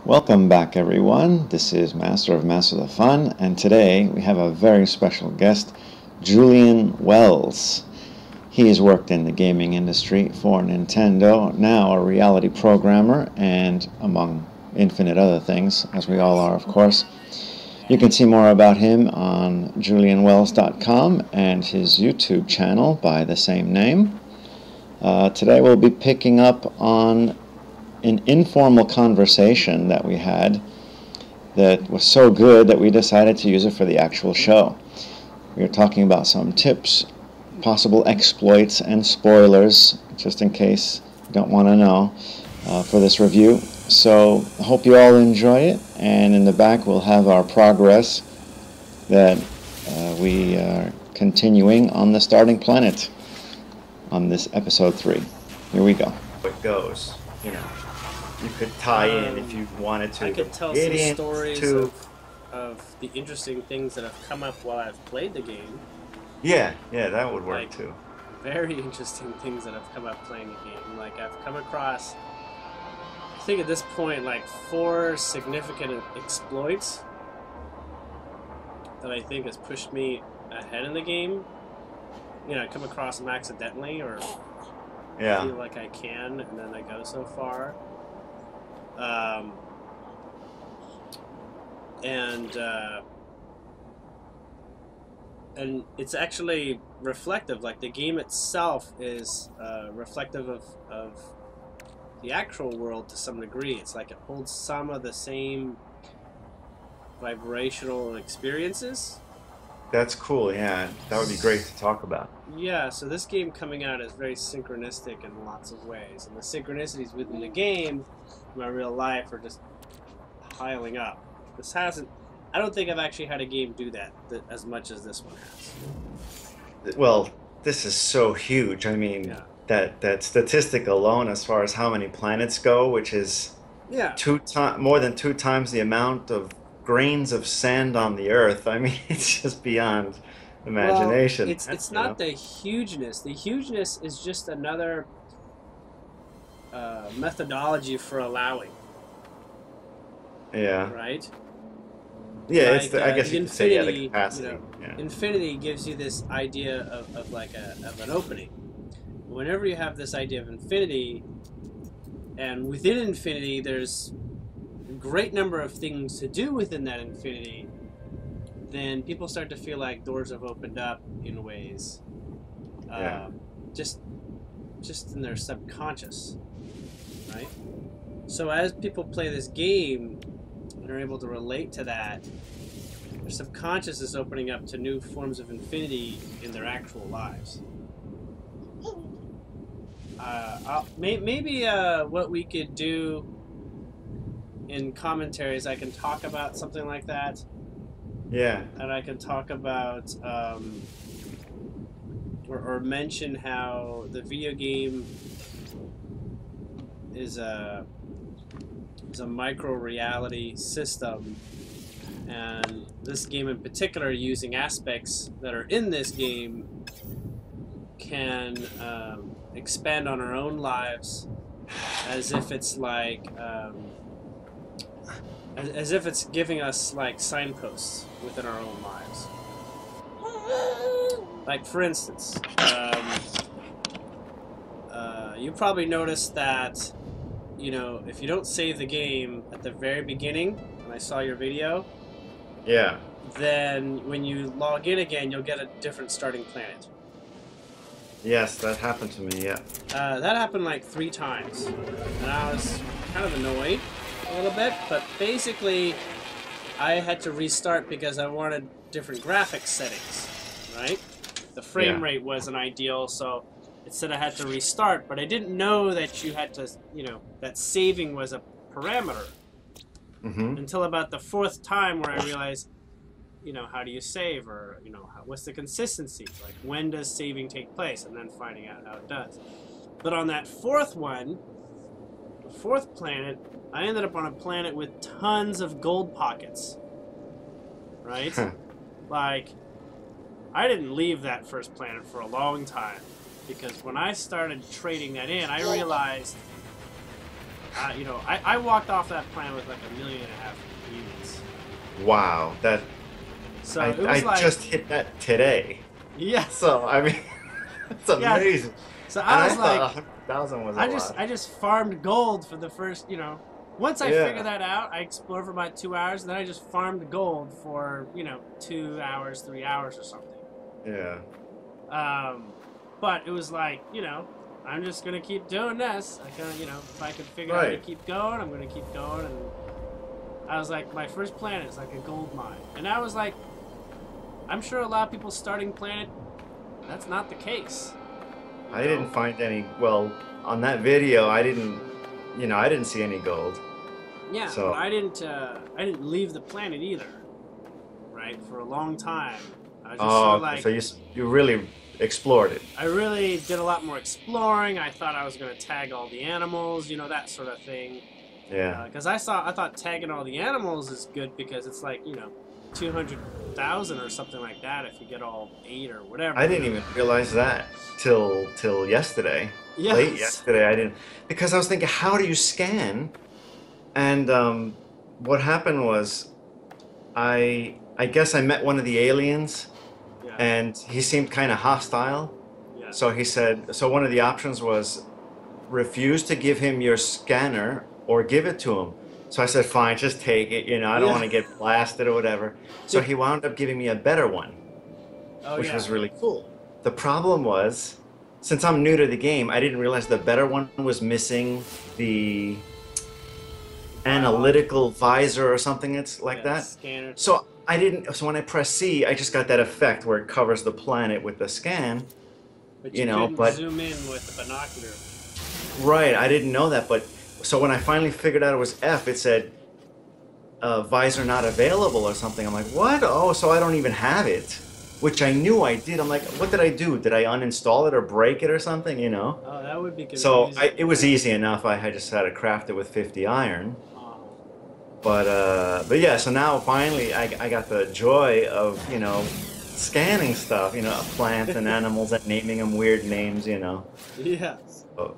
Welcome back, everyone. This is Master of the Fun, and today we have a very special guest, Julien Wells. He has worked in the gaming industry for Nintendo, now a reality programmer, and among infinite other things, as we all are, of course. You can see more about him on julienwells.com and his YouTube channel by the same name. Today we'll be picking up on an informal conversation that we had that was so good that we decided to use it for the actual show. We were talking about some tips, possible exploits, and spoilers, just in case you don't want to know, for this review. So I hope you all enjoy it, and in the back we'll have our progress that we are continuing on the starting planet on this episode 3. Here we go. It goes, you know. You could tie in if you wanted to. I could tell some stories of the interesting things that have come up while I've played the game. Yeah, that would work too. Very interesting things that have come up playing the game. Like, I've come across, I think at this point, like 4 significant exploits that I think has pushed me ahead in the game. You know, I come across them accidentally or feel like I can, and then I go so far. And it's actually reflective. Like, the game itself is reflective of the actual world to some degree. It's like it holds some of the same vibrational experiences. That's cool, yeah. That would be great to talk about. Yeah, so this game coming out is very synchronistic in lots of ways. And the synchronicities within the game, in my real life, are just piling up. This hasn't... I don't think I've actually had a game do that as much as this one has. Well, this is so huge. I mean, that statistic alone, as far as how many planets go, which is more than 2 times the amount of grains of sand on the Earth. I mean, it's just beyond imagination. Well, it's not the hugeness. The hugeness is just another methodology for allowing. Yeah. Right? Yeah, like, it's I guess you could say the capacity. You know, Infinity gives you this idea of an opening. Whenever you have this idea of infinity, and within infinity there's a great number of things to do within that infinity, then people start to feel like doors have opened up in ways, just in their subconscious, right? So as people play this game and are able to relate to that, their subconscious is opening up to new forms of infinity in their actual lives. Maybe what we could do in commentaries, I can talk about something like that. Yeah. And I can talk about or mention how the video game is a micro-reality system, and this game in particular, using aspects that are in this game, can expand on our own lives as if it's like as if it's giving us like signposts within our own lives. Like, for instance, you probably noticed that, you know, if you don't save the game at the very beginning, when I saw your video, then when you log in again, you'll get a different starting planet. Yes, that happened to me, that happened like 3 times, and I was kind of annoyed a little bit, but basically I had to restart because I wanted different graphics settings, right? The frame rate wasn't ideal, so instead I had to restart, but I didn't know that you had to, you know, that saving was a parameter. Until about the 4th time where I realized, you know, how do you save, or, you know, what's the consistency? Like, when does saving take place? And then finding out how it does. But on that 4th one, the 4th planet, I ended up on a planet with tons of gold pockets. Right? Like, I didn't leave that first planet for a long time, because when I started trading that in, I realized You know, I walked off that planet with like 1.5 million units. Wow, that So I it was I like, just hit that today. yeah, So I mean, it's yeah. amazing. So And I I was thought like, 100,000 was a I lot. just farmed gold for the first, you know. Once I figured Yeah, that out, I explored for about 2 hours, and then I just farmed gold for 2 hours, 3 hours or something. yeah, Um, but it was like, I'm just gonna keep doing this. I kind of, if I can figure out how to right. keep going, I'm gonna keep going. And I was like, my first planet is like a gold mine, and I was like, I'm sure a lot of people starting planet, that's not the case, you I know. didn't find any. Well, on that video, I didn't. I didn't see any gold. Yeah, but So, I didn't leave the planet either, right? For a long time, I was just sort oh, of okay. like, So you really explored it. I really did a lot more exploring. I thought I was gonna tag all the animals, that sort of thing. Yeah. Because I thought tagging all the animals is good because it's like 200,000 or something like that if you get all 8 or whatever. I didn't even realize that till yesterday, late Yes. yesterday. I didn't because I was thinking, how do you scan? And what happened was, I guess I met one of the aliens, Yeah. and he seemed kind of hostile. Yeah. So he said, so one of the options was refuse to give him your scanner or give it to him. So I said, fine, just take it. I don't Yeah. want to get blasted or whatever. So he wound up giving me a better one, Oh which yeah. was really cool. The problem was, since I'm new to the game, I didn't realize the better one was missing the Biological. analytical visor or something it's like Yeah. The that. scanner thing. So when I press C, I just got that effect where it covers the planet with the scan, But you couldn't but zoom in with the binocular. right, I didn't know that, but so when I finally figured out it was F, it said visor not available or something. I'm like, what? Oh, so I don't even have it, which I knew I did. I'm like, what did I do? Did I uninstall it or break it or something? Oh, that would be So confusing. it was easy enough. I had just had to craft it with 50 iron. But yeah, so now finally I got the joy of, scanning stuff, plants and animals and naming them weird names. Yeah. So,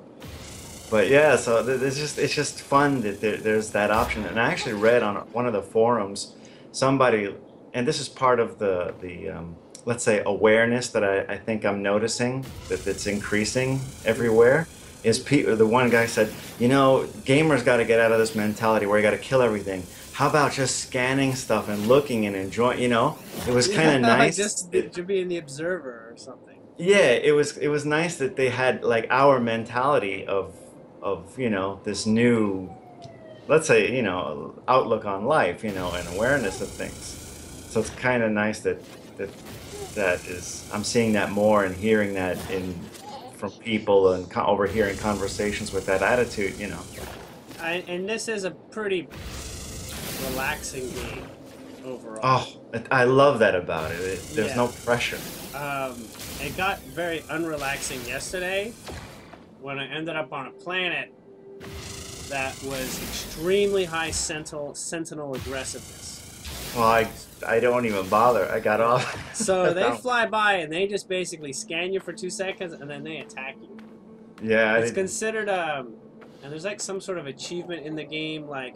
but yeah, so it's just fun that there's that option. And I actually read on one of the forums, somebody, and this is part of the let's say awareness that I think I'm noticing that it's increasing everywhere. The one guy said, gamers got to get out of this mentality where you got to kill everything. How about just scanning stuff and looking and enjoying? It was kind of nice. Just to be in the observer or something. Yeah, it was nice that they had like our mentality of this new, let's say, outlook on life, and awareness of things. So it's kind of nice that is, I'm seeing that more and hearing that from people and overhearing conversations with that attitude. And this is a pretty relaxing game overall. Oh, I love that about it. There's no pressure. It got very unrelaxing yesterday when I ended up on a planet that was extremely high sentinel aggressiveness. Well, I don't even bother. I got off. So they fly by and they just basically scan you for 2 seconds and then they attack you. Yeah, It's considered and there's like some sort of achievement in the game, like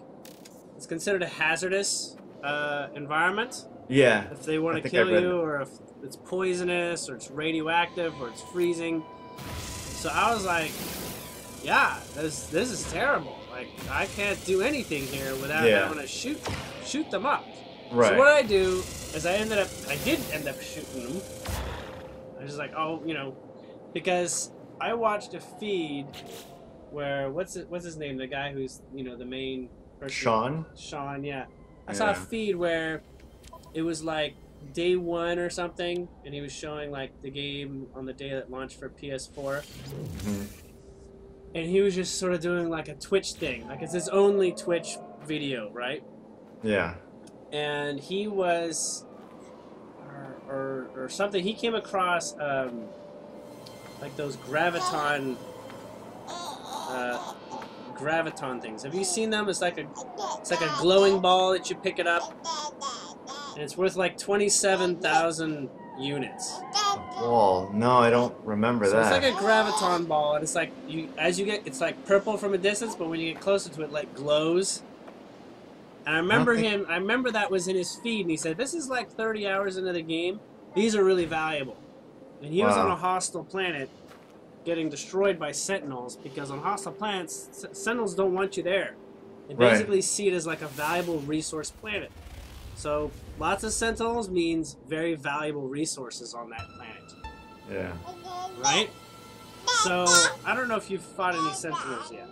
it's considered a hazardous environment. Yeah. If they want to kill you, or if it's poisonous, or it's radioactive, or it's freezing. So I was like, yeah, this is terrible. Like I can't do anything here without having to shoot them up. Right. So what I do is I did end up shooting them. I was just like, because I watched a feed where what's his name? The guy who's the main person. Sean, yeah. I saw a feed where it was like day 1 or something, and he was showing like the game on the day that launched for PS4. Mm-hmm. And he was just sort of doing like a Twitch thing, like it's his only Twitch video, right? Yeah. And he was, or something. He came across like those graviton things. Have you seen them? It's like a glowing ball that you pick it up, and it's worth like 27,000 units. wall. No, I don't remember So it's like that. a graviton ball, and it's like it's like purple from a distance, but when you get closer to it, like glows. And I don't think. I remember that was in his feed, and he said, "This is like 30 hours into the game. These are really valuable." And he was on a Wow. hostile planet, getting destroyed by sentinels because on hostile planets, sentinels don't want you there. They Right. basically see it as like a valuable resource planet. So lots of sentinels means very valuable resources on that planet, Yeah. right? So I don't know if you've fought any sentinels yet.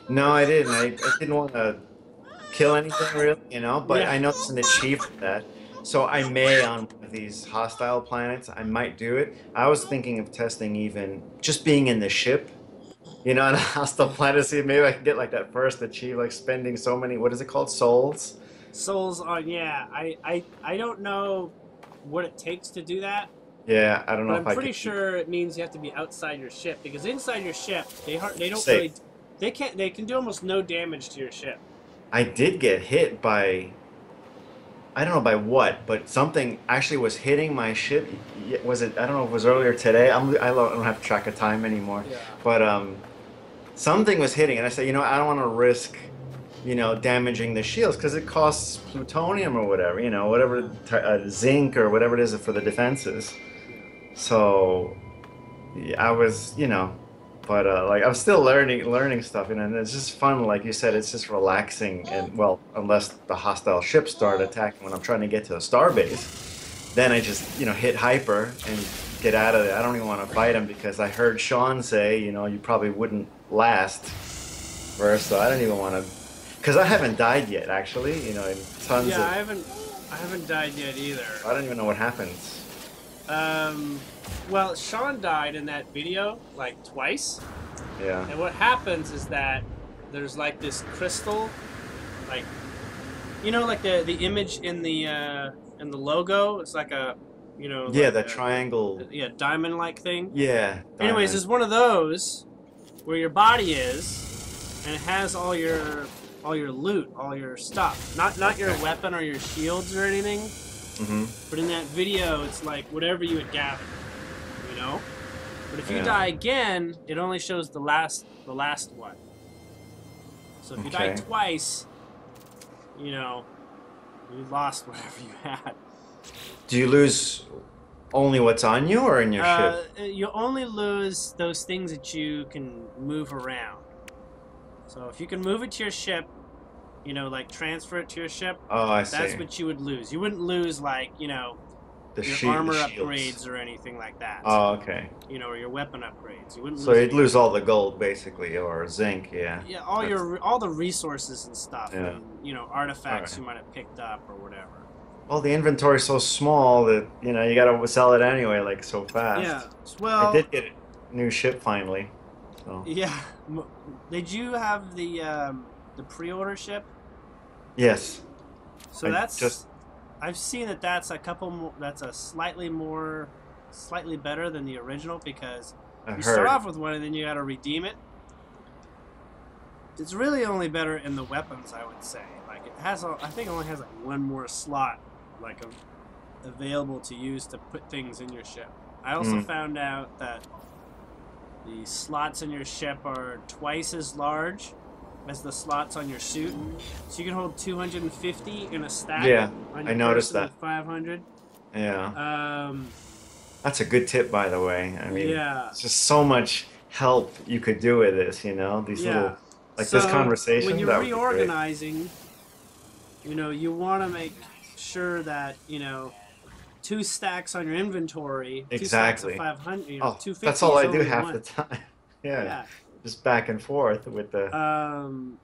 No, I didn't. I didn't want to kill anything really, but Yeah. I know there's an achievement for that. So I may on one of these hostile planets, I might do it. I was thinking of testing even just being in the ship, on a hostile planet, see if maybe I can get like that first achieve, like spending so many, what is it called? Souls? Souls on, yeah. I don't know what it takes to do that, Yeah, I don't know but if I'm I pretty could sure it means you have to be outside your ship because inside your ship they don't safe. really they can do almost no damage to your ship. I did get hit by, I don't know by what, but something actually was hitting my ship. Was it, I don't know if it was earlier today. I don't have track of time anymore. Yeah. But something was hitting, and I said, I don't want to risk, damaging the shields because it costs plutonium or whatever, whatever zinc or whatever it is for the defenses. So yeah, I was, but like I'm still learning stuff, and it's just fun. Like you said, it's just relaxing, and well, unless the hostile ships start attacking when I'm trying to get to a starbase, then I just, hit hyper and get out of there. I don't even want to fight him because I heard Sean say, you probably wouldn't last first, so I don't even want to, because I haven't died yet, actually, in tons Yeah, of, I haven't died yet either. I don't even know what happens. Um, well, Sean died in that video like twice, Yeah. and what happens is that there's like this crystal, like like the image in the logo. It's like a Yeah, like the triangle. yeah, diamond like thing. Yeah, Anyways, diamond. there's one of those where your body is, and it has all your loot, all your stuff. Not your Okay. weapon or your shields or anything. Mm-hmm. But in that video, it's like whatever you had gathered, you know. But if you Yeah. die again, it only shows the last one. So if you die Okay. twice, you lost whatever you had. Do you lose only what's on you or in your ship? You only lose those things that you can move around. So if you can move it to your ship, like transfer it to your ship, Oh, I that's see. what you would lose. You wouldn't lose like, The your sheet, the armor shields. upgrades or anything like that. Oh, okay. Or your weapon upgrades. You wouldn't So lose you'd any of lose all that. the gold basically, or zinc, yeah. Yeah, That's, all the resources and stuff, yeah. and artifacts All you right. might have picked up or whatever. Well, the inventory's so small that, you gotta sell it anyway, like so Yeah. fast. I Well, did get a new ship finally. So, yeah. Did you have the pre-order ship? yes. So I just I've seen that that's a couple more. That's a slightly better than the original because I you start heard. off with one and then you got to redeem it. It's really only better in the weapons, I would say. Like I think it only has like one more slot, like available to use to put things in your ship. I also Mm. found out that the slots in your ship are twice as large as the slots on your suit. So you can hold 250 in a stack Yeah, on I your noticed person that. with 500. Yeah. Um, That's a good tip, by the way. I mean, yeah, it's just so much help you could do with this. These yeah. little, like this So when conversation, you're that would be great. reorganizing, you want to make sure that, two stacks on your inventory, two stacks of Exactly. 500, Oh, that's 250 all is I do only half the one. time. Yeah, Yeah. just back and forth with the. Um,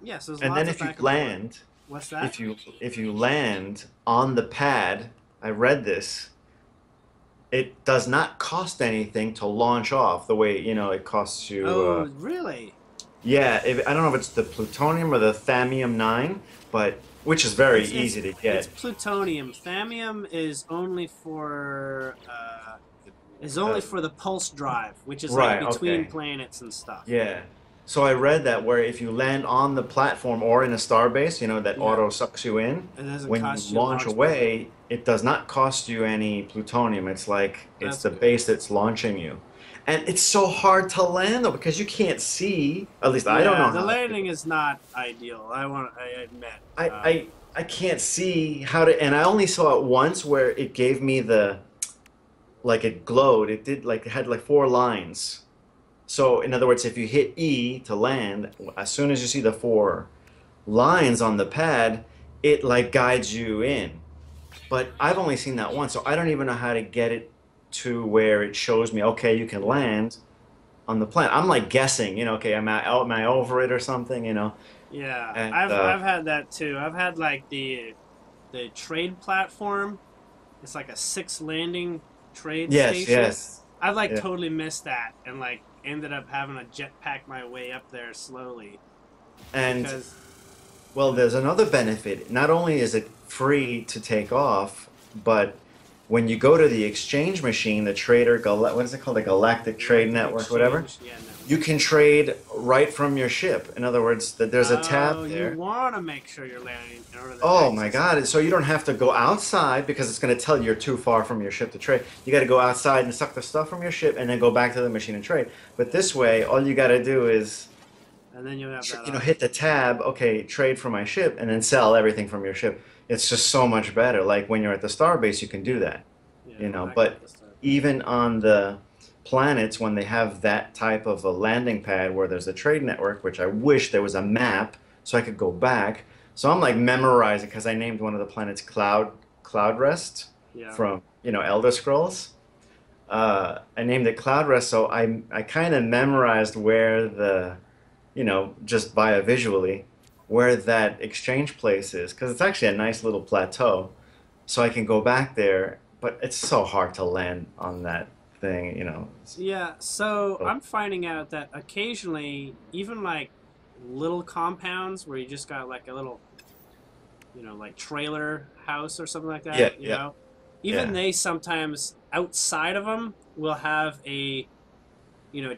yeah, so there's And then lots of if you back and forth. land, What's that? if you land on the pad, I read this. It does not cost anything to launch off the way, it costs you. Oh, really? Yeah, I don't know if it's the plutonium or the thammium 9, but which is very It's easy to it's get. plutonium. Thammium is only Uh, for the pulse drive, which is like right. between Okay. planets and stuff. Yeah. So I read that where if you land on the platform or in a starbase, you know, that Yeah, auto sucks you in, it doesn't when you cost you launch launch pad. away, it does not cost you any plutonium. It's like it's That's the good. base that's launching you. And it's so hard to land though because you can't see, at least I don't Yeah, know the how to do landing it. is not ideal. I admit. I, I I can't see how to, and I only saw it once where it gave me the, like it glowed. It did like it had like four lines. So in other words, if you hit E to land, as soon as you see the four lines on the pad, it like guides you in. But I've only seen that once, so I don't even know how to get it to where it shows me, okay, you can Yeah. land on the planet. I'm like guessing, you know, okay, am I over it or something, you know? Yeah, And I've had that too. I've had like the trade platform. It's like a six landing trade yes, station. yes, I've like yeah. totally missed that and like ended up having to jetpack my way up there slowly And because well, there's another benefit. Not only is it free to take off, but when you go to the exchange machine, the what is it called? The Galactic Trade Galactic Network, whatever, Exchange, yeah, no. you can trade right from your ship. In other words, that there's a Oh, tab you there. want to make sure you're landing in order to Oh my access it. God. So you don't have to go outside because it's going to tell you you're too far from your ship to trade. You got to go outside and suck the stuff from your ship and then go back to the machine and trade. But this way, all you got to do is And then you have that hit the option. tab, okay, trade for my ship, and then sell everything from your ship. It's just so much better. Like when you're at the starbase, you can do that, Yeah, you know. back at But the start. even on the planets, when they have that type of a landing pad where there's a trade network, which I wish there was a map so I could go back. So I'm like memorizing because I named one of the planets Cloud Rest Yeah. from, you know, Elder Scrolls. I named it Cloud Rest, so I kind of memorized where the, you know, just via visually, where that exchange place is, because it's actually a nice little plateau. So I can go back there, but it's so hard to land on that thing, you know. Yeah, so So- I'm finding out that occasionally, even like little compounds where you just got like a little, like trailer house or something like yeah, that, yeah, even yeah. they sometimes outside of them will have a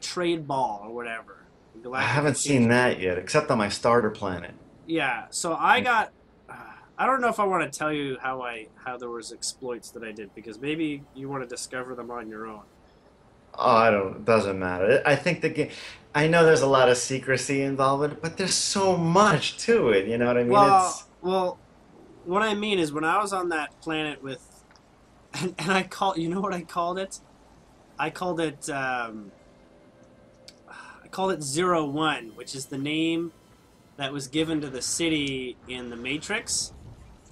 trade ball or whatever, a I galactic haven't exchange seen ball. that yet, except on my starter planet. Yeah, so I got. I don't know if I want to tell you how there was exploits that I did because maybe you want to discover them on your own. Oh, I don't, it doesn't matter. I think the game, I know there's a lot of secrecy involved in it, but there's so much to it, you know what I mean? Well, what I mean is when I was on that planet with, and you know what I called it? I called it, I called it 01, which is the name that was given to the city in the Matrix,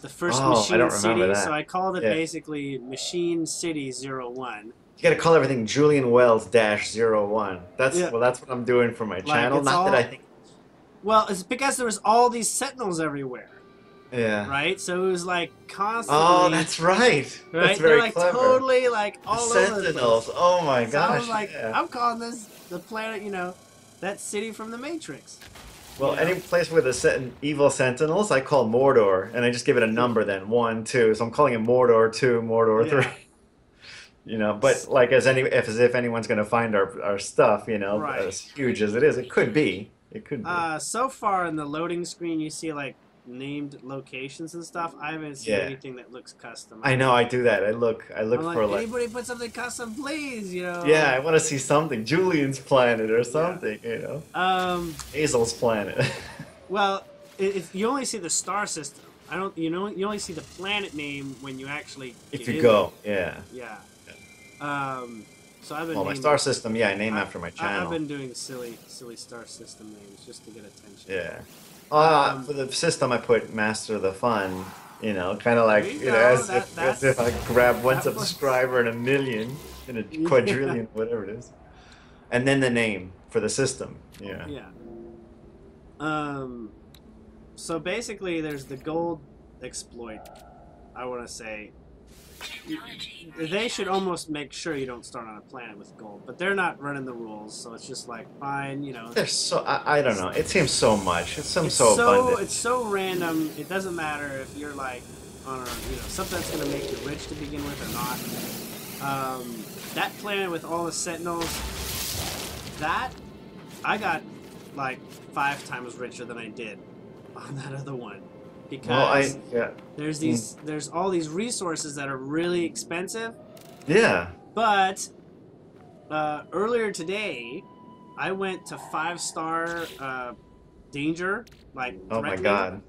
the first Oh, I machine don't remember city. So that. I called it Yeah. basically Machine City 01. You gotta call everything Julien Wells dash 01. Yeah, That's what I'm doing for my like channel. it's Not that I all, think, well, it's because there was all these sentinels everywhere, yeah. right? So it was like Oh, constantly, that's right. That's right? They're very like clever. totally like The all over the place. Sentinels. Oh my So I was gosh, like, yeah. I'm calling this the planet, that city from the Matrix. You Well, any know? place with evil Sentinels, I call Mordor, and I just give it a number then, one, two. So I'm calling it Mordor two, Mordor three. Yeah. You know, but like as if anyone's gonna find our stuff, you know, Right. as huge as it is, it could be. It could be. So far in the loading screen, you see like named locations and stuff. I haven't seen Yeah. anything that looks I know, customized. I do that. I look I'm like, for like, anybody put something custom, please, yeah, I want to see something. Julian's planet or Yeah. something, you know. Um. Hazel's planet. Well, you only see the star system. I don't. You only see the planet name when you actually If get you in there. go, yeah. Yeah. So I've been Well, my star naming. system, yeah, I name I, after my I've channel. been doing silly star system names just to get attention. Yeah. Um, For the system, I put Master of the Fun, you know, kind of there like, you you know, go. as if I grab one That was subscriber and a million and a yeah, quadrillion, whatever it is. And then the name for the system. Yeah. yeah. Um, so basically, there's the gold exploit. I want to say they should almost make sure you don't start on a planet with gold, but they're not running the rules, so it's just like fine, There's I don't know. It seems so much. It seems so abundant. It's so random. It doesn't matter if you're like on something that's gonna make you rich to begin with or not. That planet with all the sentinels, that I got like 5 times richer than I did on that other one, Well, because yeah. there's all these resources that are really expensive. Yeah. But earlier today, I went to 5-star danger, like Oh my threatening. God.